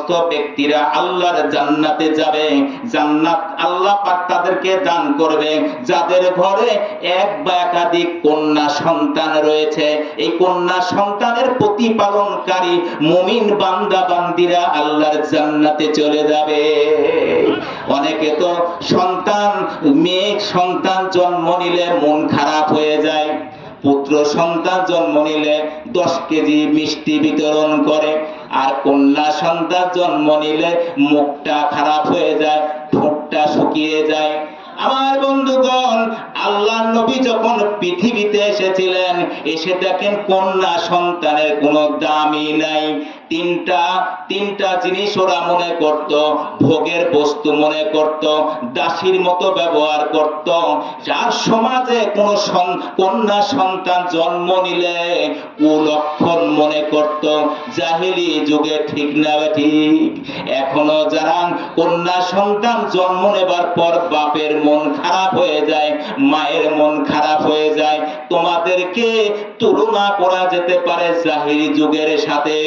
সমস্ত ব্যক্তিরা আল্লাহর জান্নাতে যাবে, জান্নাত আল্লাহ পাক তাদেরকে দান করবে যাদের ঘরে এক বা একাধিক কন্যা সন্তান রয়েছে। এই কন্যা সন্তানের প্রতিপালনকারী মুমিন বান্দা বান্দিরা আল্লাহর জান্নাতে চলে যাবে। অনেকে তো সন্তান, মেয়ে সন্তান জন্ম নিলে মন খারাপ হয়ে যায়, পুত্র সন্তান জন্ম নিলে 10 কেজি মিষ্টি বিতরণ করে, আর কন্যা সন্তান জন্ম নিলে মুখটা খারাপ হয়ে যায়, ঠোঁটটা শুকিয়ে যায়। আমার বন্ধুগণ, আল্লাহর নবী যখন পৃথিবীতে এসেছিলেন, এসে দেখেন কন্যা সন্তানের কোনো দামই নাই। তিনটা জিনিস ওরা মনে করত, ভোগের বস্তু মনে করত, দাসীর মতো ব্যবহার করত। যার সমাজে কোনো কন্যা সন্তান জন্ম নিলে কুলক্ষণ মনে করত। জাহেলি যুগে, ঠিক না ঠিক? এখনো যারা কন্যা সন্তান জন্ম নেবার পর বাপের মন খারাপ হয়ে যায়, মায়ের মন খারাপ হয়ে যায়, তোমাদেরকে তুলনা করা যেতে পারে জাহেলি যুগের সাথে,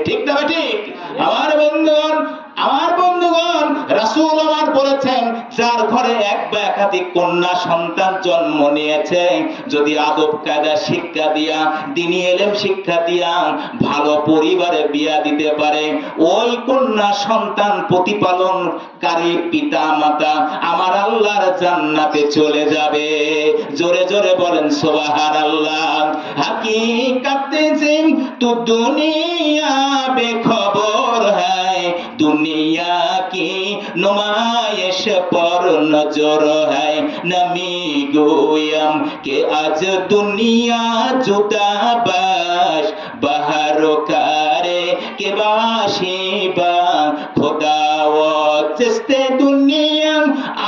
ঠিক না ঠিক? আমার বন্ধুগণ, রাসূল আমার বলেছেন, যার ঘরে এক বা একাধিক কন্যা সন্তান জন্ম নিয়েছে, যদি আদব কায়দা শিক্ষা দিয়া, দ্বীনি ইলম শিক্ষা দিয়া ভালো পরিবারে বিয়া দিতে পারে, ওই কন্যা সন্তান প্রতিপালনকারী পিতা মাতা আমার আল্লাহর জান্নাতে চলে যাবে। জোরে জোরে বলেন সুবহানাল্লাহ। হাকিকতে জিন তো দুনিয়া বেখবর হ্যায়, দুনিয়া কি নুমাইশ পর নজর হ্যায়, নমি গোয়ম কে আজ দুনিয়া জুদা বাস বাহার কারে কে বাশিবা খোদা ও চিস্তে দুনিয়া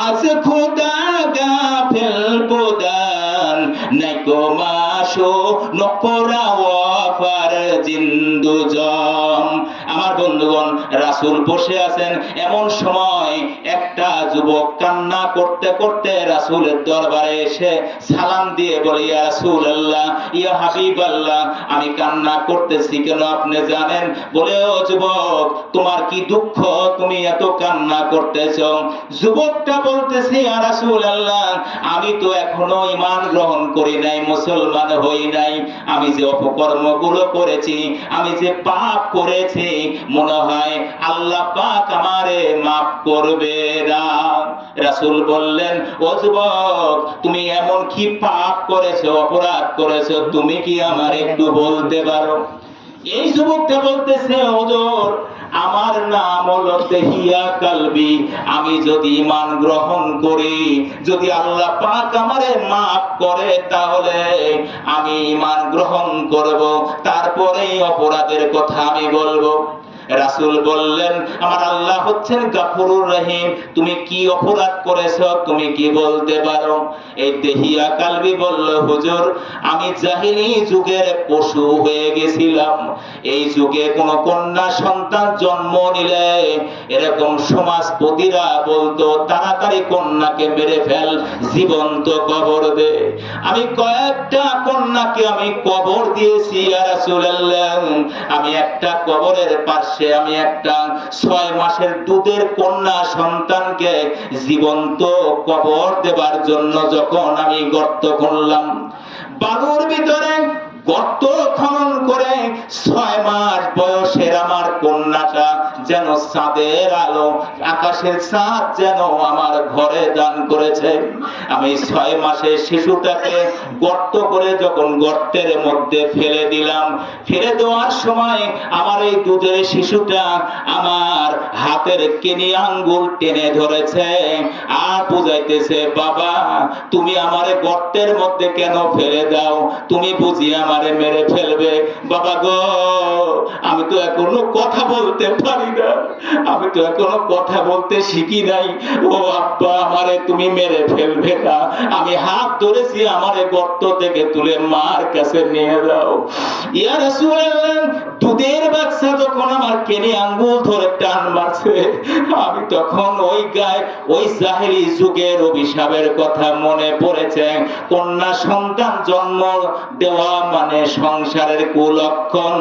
আজ খোদা গাফিল বুদান নাইকো মাশো নকরা ওয়াফার জিন্দুজম। আমার বন্ধুগণ, রাসূল বসে আছেন, এমন সময় একটা যুবক কান্না করতে করতে রাসূলের দরবারে এসে সালাম দিয়ে বলে, ইয়া রাসূলুল্লাহ, ইয়া হাবিবাল্লাহ, আমি কান্না করতেছি কেন আপনি জানেন? বলে, ও যুবক, তোমার কি দুঃখ, তুমি এত কান্না করতেছো? যুবকটা বলতেছে, ইয়া রাসূলুল্লাহ, আমি তো এখনো ঈমান গ্রহণ করি নাই, মুসলমান হই নাই, আমি যে অপকর্মগুলো করেছি, আমি যে পাপ করেছি, মনে হয় আল্লাহ পাক আমারে মাফ করবে না। রাসূল বললেন, ও যুবক, তুমি এমন কি পাপ করেছো, অপরাধ করেছো, তুমি কি আমার একটু বলতে পারো? এই যুবকটা বলতেছে, হুজুর, আমার নাম হলো দেহিয়া কালবি, আমি যদি ঈমান গ্রহণ করি, যদি আল্লাহ পাক আমারে মাফ করে, তাহলে আমি ঈমান গ্রহণ করব, তারপরেই অপরাধের কথা আমি বলবো। রাসূল বললেন, আমার আল্লাহ হচ্ছেন গাফুরুর রহিম, তুমি কি অপরাধ করেছো, তুমি কি বলতে পারো? এই দেহিয়া কালবি বলল, হুজুর, আমি জাহিলি যুগের পশু হয়ে গেছিলাম। এই যুগে কোন কন্যা সন্তান জন্ম নিলে এরকম সমাজপতিরা বলতো, তাড়াতাড়ি কন্যাকে মেরে ফেল, জীবন্ত কবর দে। আমি কয়েকটা কন্যাকে আমি কবর দিয়েছি ইয়া রাসূলুল্লাহ। আমি একটা কবরের পাশে আমি একটা 6 মাসের দুধের কন্যা সন্তানকে জীবন্ত কবর দেবার জন্য যখন আমি গর্ত খুনলাম, বালুর ভিতরে গর্ত খনন করে 6 মাস বয়সের আমার কন্যাটা যেন চাঁদের আলো, আকাশের চাঁদ যেন আমার ঘরে দান করেছে। আমি 6 মাসের শিশুটাকে গর্ত করে যখন গর্তের মধ্যে ফেলে দিলাম, ফেলে দেওয়ার সময় আমার এই দুধের শিশুটা আমার হাতের কেনি আঙ্গুল টেনে ধরেছে আর বুঝাইতেছে, বাবা, তুমি আমারে গর্তের মধ্যে কেন ফেলে দাও? তুমি বুঝি আমারে মেরে ফেলবে? বাবা গো, আমি তো এখনো কথা বলতে পারি না, আমি তো এখনো কথা বলতে শিখি নাই। ও আব্বা, আমারে তুমি মেরে ফেলবে না, আমি হাত ধরেছি, আমারে গর্ত থেকে তুলে মার কাছে নিয়ে যাও। ইয়া রাসূলুল্লাহ, দুধের বাচ্চা যখন আমার কেনে আঙ্গুল ধরে টান মারছে, আমি তখন ওই জাহেলি যুগের অভিশাপের কথা মনে পড়েছে। কন্যা সন্তান জন্ম দেওয়া মানে সংসারের কুলক্ষণ।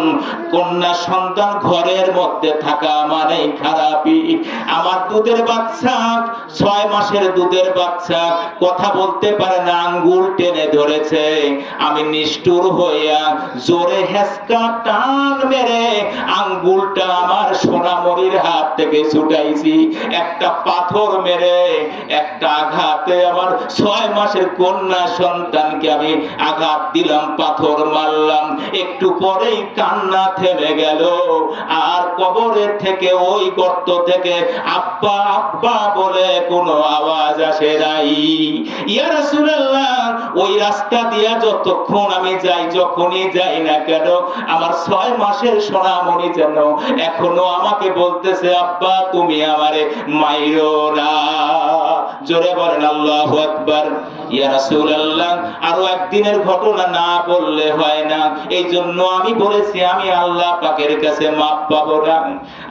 কন্যা সন্তান ঘরের মধ্যে থাকা মানে খারাপই। আমার দুধের বাচ্চা, 6 মাসের দুধের বাচ্চা কথা বলতে পারে না, আঙ্গুল টেনে ধরেছে। আমি নিষ্ঠুর হইয়া জোরে হেসকা টান মেরে আঙ্গুলটা আমার সোনামণির হাত থেকে ছুটাইছি। একটা পাথর মেরে একটা আঘাতে আমার 6 মাসের কন্যা সন্তানকে আমি আঘাত দিলাম, পাথর মারলাম। একটু পরেই কান্না থেমে গেল, আর কবরের থেকে, ওই গর্ত থেকে আব্বা আব্বা বলে কোনো আওয়াজ আসে নাই। ইয়া রাসূলুল্লাহ, ওই রাস্তা দিয়া যতক্ষণ আমি যাই, যখনই যাই না কেন, আমার 6 মাসের সোনামণি যেন এখনো আমাকে বলতেছে, আব্বা তুমি আমারে মাইরো না। জোরে বলেন আল্লাহু আকবার। ইয়া রাসূলুল্লাহ, আরো একদিনের ঘটনা না বললে হয় না, এই জন্য আমি বলেছি আমি আল্লাহ পাকের কাছে মাপ পাবো না।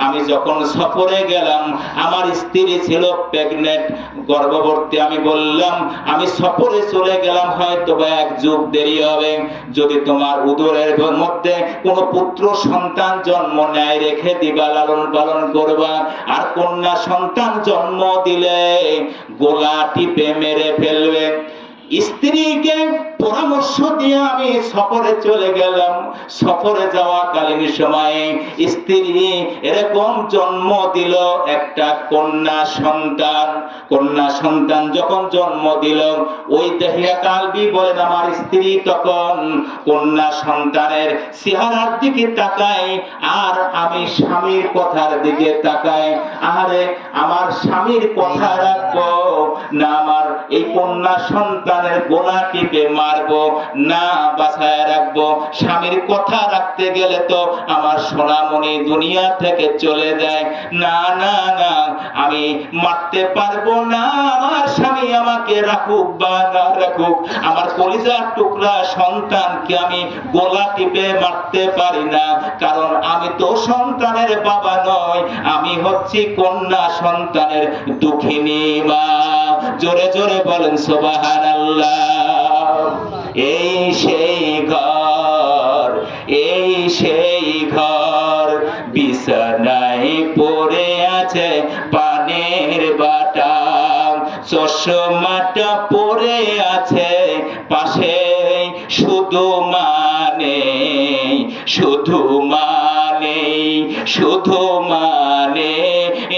আমি যখন সফরে গেলাম, আমার স্ত্রী ছিল প্রেগনেন্ট, গর্ভবতী। আমি বললাম আমি সফরে চলে গেলাম, হয়তো বা 1 যুগ দেরি হবে। যদি তোমার উদরের মধ্যে কোনো পুত্র সন্তান জন্ম নেয়, রেখে দিবা, লালন পালন করবা। আর কন্যা সন্তান জন্ম দিলে গোলা টিপে মেরে ফেলবে। স্ত্রীকে পরামর্শ দিয়ে আমি সফরে চলে গেলাম। সফরে যাওয়াকালীন সময়ে স্ত্রী এরকম জন্ম দিল একটা কন্যা সন্তান। কন্যা সন্তান যখন জন্ম দিল, ওই দেহিয়া কালবি বলেন আমার স্ত্রী তখন কন্যা সন্তানের চেহারার দিকে তাকায়, আর আমি স্বামীর কথার দিকে তাকাই। আরে আমার স্বামীর কথা রাখবো না আমার এই কন্যা সন্তানের গোলা টিপে মারবো, না বাঁচায় রাখবো? স্বামীর কথা রাখতে গেলে তো আমার সোনামণি দুনিয়া থেকে চলে যায়। না না না, আমি মারতে পারবো না। আমার স্বামী আমাকে রাখুক বা না রাখুক, আমার কলিজার টুকরা সন্তানকে আমি গোলা টিপে মারতে পারি না, কারণ আমি তো সন্তানের বাবা নই, আমি হচ্ছি কন্যা সন্তানের দুঃখিনী মা। জোরে জোরে বলেন সুবহানাল্লাহ। এই সেই ঘর, এই সেই ঘর, বিছানায় পড়ে আছে পানের বাটা, চশমাটা পড়ে আছে পাশে, শুধু মানে, শুধু মানে, শুধু মানে,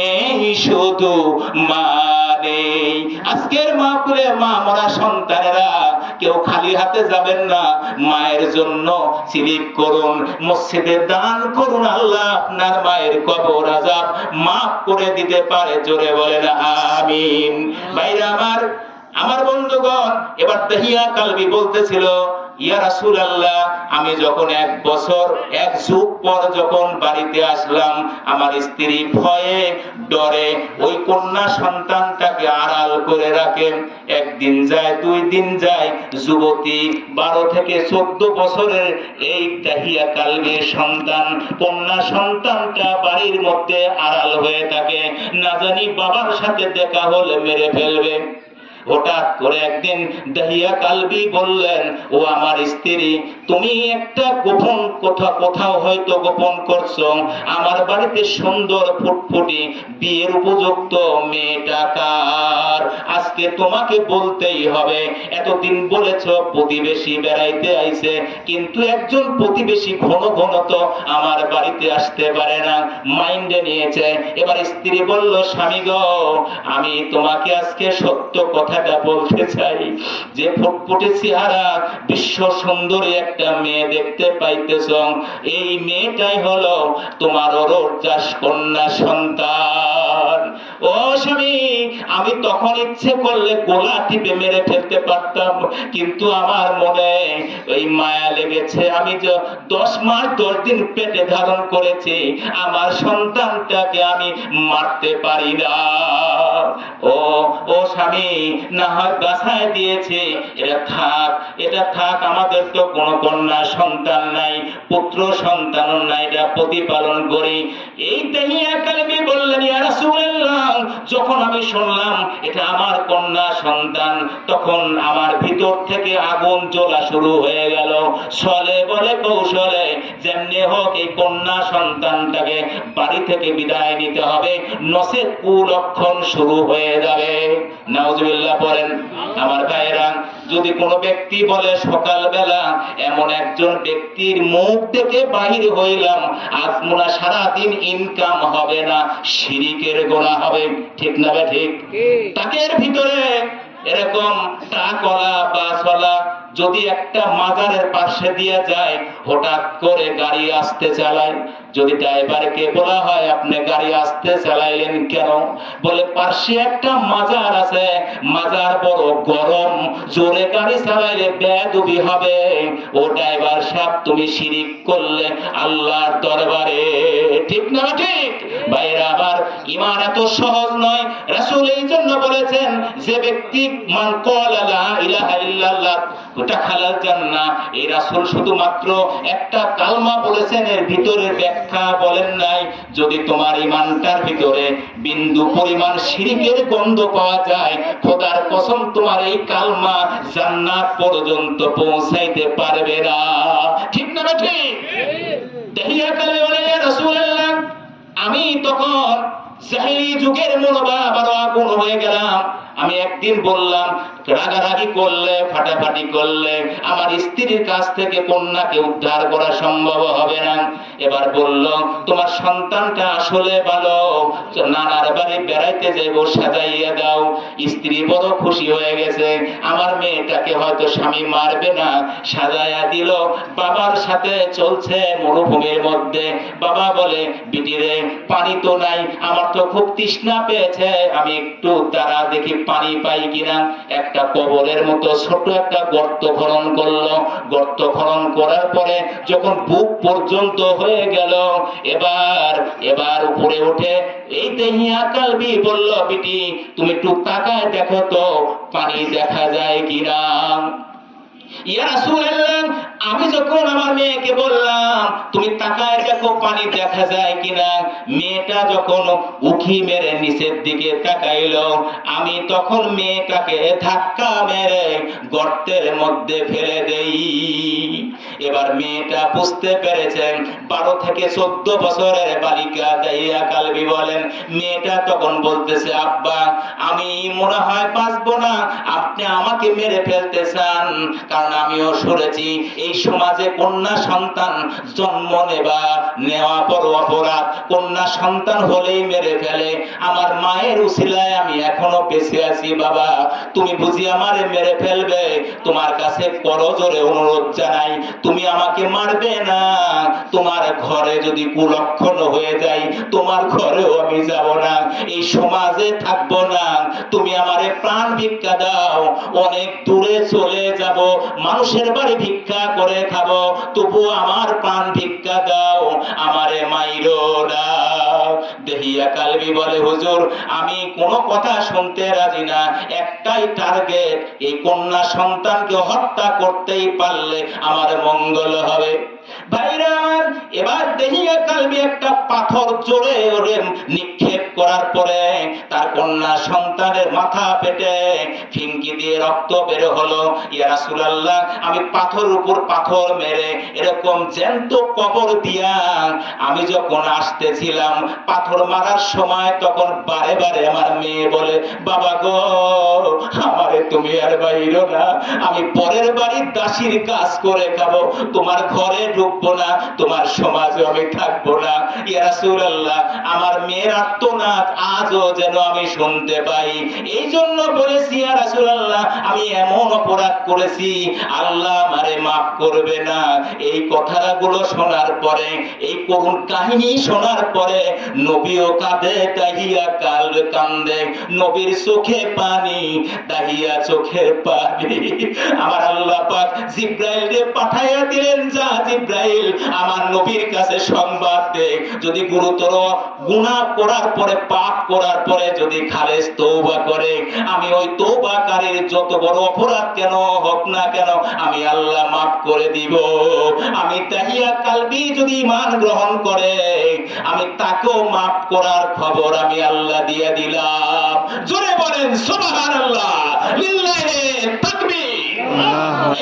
এই শুধু মানে। আজকের মাহফিলে মা মরা সন্তানেরা কেউ খালি হাতে যাবেন না, মায়ের জন্য স্লিপ করুন, মসজিদে দান করুন, আল্লাহ আপনার মায়ের কবর আযাব মাফ করে দিতে পারে। জোরে বলেন আমিন। ভাইরা আমার বন্ধুগণ, এবার দহিয়া কালবি বলতেছিল, ইয়া রাসূলুল্লাহ, আমি যখন 1 বছর 1 যুগ পর যখন বাড়িতে আসলাম, আমার স্ত্রী ভয়ে ডরে ওই কন্যা সন্তানটাকে আড়াল করে রাখে। 1 দিন যায়, 2 দিন যায়, যুবতী 12 থেকে 14 বছরের এই দহিয়া কালবির সন্তান, কন্যা সন্তানটা বাড়ির মধ্যে আড়াল হয়ে থাকে, না জানি বাবার সাথে দেখা হলে মেরে ফেলবে। হঠাৎ করে একদিন দহিয়া কালবি বললেন, ও আমার স্ত্রী, তুমি একটা গোপন কথা কোথাও হয়তো গোপন করছো। আমার বাড়িতে সুন্দর ফুটফুটি বিয়ের উপযুক্ত মেয়েটা কার? আজকে তোমাকে বলতেই হবে। এতদিন বলেছো প্রতিবেশী বেড়াইতে আইছে, কিন্তু একজন প্রতিবেশী ঘন ঘন তো আমার বাড়িতে আসতে পারে না, মাইন্ডে নিয়েছে। এবার স্ত্রী বলল, স্বামী গো, আমি তোমাকে আজকে সত্য কথা বলতে চাই, যে ফুটফুটে চেহারা বিশ্ব সুন্দরী একটা মেয়ে দেখতে পাইতেছ, এই মেয়েটাই হলো তোমার অরজাস কন্যা সন্তান। ও স্বামী, আমি তখন ইচ্ছে করলে গোলা টিপে মেরে ফেলতে পারতাম, কিন্তু আমার মনে ওই মায়া লেগেছে। আমি যে 10 মাস 10 দিন পেটে ধারণ করেছি, আমার সন্তানটাকে আমি মারতে পারি না। ও স্বামী, না হয় বাঁচায় দিয়েছে, এটা থাক, আমাদের তো কোনো কন্যা সন্তান নাই, পুত্র সন্তান নাই, এটা প্রতিপালন করি। এই দহিয়া কালবি বললেন, ইয়া রাসূলুল্লাহ, যখন আমি শুনলাম এটা আমার কন্যা সন্তান, তখন আমার ভিতর থেকে আগুন জ্বলা শুরু হয়ে গেল। ছলে বলে কৌশলে যেমনি হোক এই কন্যা সন্তানটাকে বাড়ি থেকে বিদায় নিতে হবে, নসের কুলক্ষণ শুরু হয়ে যাবে। নাউজুবিল্লাহ পড়েন। আমার ভাইরা, যদি কোনো ব্যক্তি বলে সকালবেলা এমন একজন ব্যক্তির মুখ থেকে বাহির হইলাম আজ মোরা সারাদিন ইনকাম হবে না, শিরিকের গুনাহ হবে, ঠিক না বে ঠিক? তাকের ভিতরে এরকম টাকওয়ালা বাসওয়ালা যদি একটা মাজারের পাশে দিয়ে যায়, হঠাৎ করে গাড়ি আসতে চালায়, যদি ড্রাইভারকে বলা হয় আপনি গাড়ি আসতে চালাইলেন কেন, বলে পাশে একটা মাজার আছে, মাজার বড় গরম, জোরে গাড়ি চালাইলে বেয়াদবি হবে। ও ড্রাইভার সাহেব, তুমি শিরিক করলে আল্লাহর দরবারে, ঠিক না ঠিক? ভাইরা আমার, ঈমান এত সহজ নয়। রাসূল এই জন্য বলেছেন যে ব্যক্তি মান ক্বালা লা ইলাহা ইল্লাল্লাহ দাখালাল জান্নাহ, এই রাসূল শুধুমাত্র একটা কালমা বলেছেন, এর ভিতরের ব্যাখ্যা বলেন নাই। যদি তোমার ঈমানটার ভিতরে বিন্দু পরিমাণ শিরকের গন্ধ পাওয়া যায়, খোদার কসম তোমার এই কালমা জান্নাত পর্যন্ত পৌঁছাইতে পারবে না, ঠিক না ঠিক? দেহিয়া কালে বলে ইয়া রাসূলুল্লাহ, আমি তখন জাহেলি যুগের মনোভাব আরো আগুন হয়ে গেলাম। আমি একদিন বললাম, রাগারাগি করলে ফাটাফাটি করলে আমার স্ত্রীর কাছ থেকে কন্যাকে উদ্ধার করা সম্ভব হবে না। এবার বলল, তোমার সন্তানটা আসলে ভালো, নানার বাড়ি বেড়াইতে যাইব, সাজাইয়া দাও। স্ত্রী বড় খুশি হয়ে গেছে, আমার মেয়েটাকে হয়তো স্বামী মারবে না, সাজাইয়া দিল। বাবার সাথে চলছে মরুভূমির মধ্যে। বাবা বলে, বিটিরে পানি তো নাই, আমার তো খুব তৃষ্ণা পেয়েছে, আমি একটু দাঁড়া দেখি পানি পাই কিনা। একটা কবরের মতো ছোট একটা গর্ত খনন করলো। গর্ত খনন করার পরে যখন বুক পর্যন্ত হয়ে গেল, এবার উপরে উঠে এই দেহিয়া কালবি বলল, বিটি তুমি একটু তাকায় দেখো তো পানি দেখা যায় কিনা। ইয়া রাসূলুল্লাহ, আমি যখন আমার মেয়েকে বললাম তুমি তাকায় দেখো পানি দেখা যায় কিনা, মেয়েটা যখন উকি মেরে নিচের দিকে তাকাইলো, আমি তখন মেয়েটাকে ধাক্কা মেরে গর্তের মধ্যে ফেলে দেই। এবার মেয়েটা বুঝতে পেরেছে, 12 থেকে 14 বছরের বালিকা দাইয়া কালবি বলেন। মেয়েটা তখন বলতেছে, আব্বা আমি মনে হয় বাঁচবো না, আপনি আমাকে মেরে ফেলতে চান। কারণ আমিও শুনেছি এই সমাজে কন্যা সন্তান জন্ম নেওয়া বড় অপরাধ, কন্যা সন্তান হলেই মেরে ফেলে। আমার মায়ের উসিলায় আমি এখনো বেঁচে আছি, বাবা তুমি বুঝি আমারে মেরে ফেলবে? তোমার কাছে করজোরে অনুরোধ জানাই, তুমি আমাকে মারবে না। তোমার ঘরে যদি কুলক্ষণ হয়ে যায়, তোমার ঘরেও আমি যাব না, এই সমাজে থাকবো না। তুমি আমারে প্রাণ ভিক্ষা দাও, অনেক দূরে চলে যাব, মানুষের বাড়ি ভিক্ষা করে খাবো, তবু আমার প্রাণ ভিক্ষা দাও, আমারে মাইরো না। দেহিয়া কালবি বলে, হুজুর আমি কোনো কথা শুনতে রাজি না, একটাই টার্গেট, এই কন্যা সন্তানকে হত্যা করতেই পারলে আমার মঙ্গল হবে। ভাইরা আমার, এবার দেহিয়া কালবি একটা পাথর জোরে ওরে নিক্ষেপ করার পরে তার কন্যা সন্তানের মাথা পেটে ফিনকি দিয়ে রক্ত বের হলো। ইয়া রাসূলুল্লাহ, আমি পাথর উপর পাথর মেরে এরকম জ্যান্ত কবর দিয়া আমি যখন আসতেছিলাম, পাথর মারার সময় তখন বারে বারে আমার মেয়ে বলে, বাবা গো আমারে তুমি আর বাইরো না, আমি পরের বাড়ির দাসীর কাজ করে খাবো, তোমার ঘরে ঢুকবো না, তোমার সমাজে আমি থাকবো না। ইয়া রাসূলুল্লাহ, আমার মেয়ের আর্তনাদ আজও যেন আমি শুনতে পাই। এই জন্য বলেছি, ইয়া রাসূলুল্লাহ আমি এমন অপরাধ করেছি, আল্লাহ আমারে মাফ করবে না। এই কথাগুলো শোনার পরে, এই করুণ কাহিনী শোনার পরে নবীও কাঁদে, দাহিয়া কান্দে, নবীর চোখে পানি, দাহিয়া চোখে পানি। আমার আল্লাহ পাক জিবরাইলকে পাঠাইয়া দিলেন, যা জিব্রাইল আমার নবীর কাছে সংবাদ দেয়, যদি গুরুতর গুনাহ করার পরে, পাপ করার পরে যদি খালেস তওবা করে, আমি ওই তওবাকারীর যত বড় অপরাধ কেন হোক না কেন আমি আল্লাহ মাফ করে দিব। আমি তাহিয়া কালবি যদি ঈমান গ্রহণ করে, আমি তাকেও মাফ করার খবর আমি আল্লাহ দিয়ে দিলাম। জোরে বলেন সুবহানাল্লাহ, লিল্লাহি তাকবীর।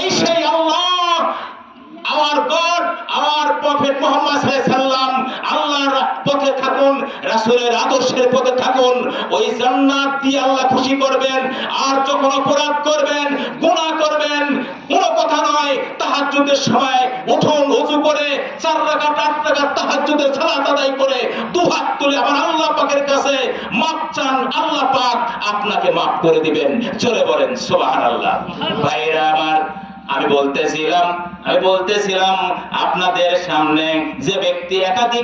এই সেই আল্লাহ, আমার গড, আমার প্রফেট মুহাম্মদ সাল্লাল্লাহু আলাইহি সাল্লাম, আল্লাহর পথে থাকুন, রাসূলের আদর্শের পথে থাকুন, ওই জান্নাত দিয়ে আল্লাহ খুশি করবেন। আর যখন অপরাধ করবেন, গুনাহ করবেন, কোনো কথা নয়, তাহাজ্জুদের সময় উঠুন, ওযু করে 4 রাকাত 8 রাকাত তাহাজ্জুদের সালাত আদায় করে দুহাত তুলে আমার আল্লাহ পাকের কাছে মাফ চান, আল্লাহ পাক আপনাকে মাফ করে দিবেন। জোরে বলেন সুবহানাল্লাহ। ভাইরা আমার, আমি বলতেছিলাম আপনাদের সামনে, যে ব্যক্তি একাধিক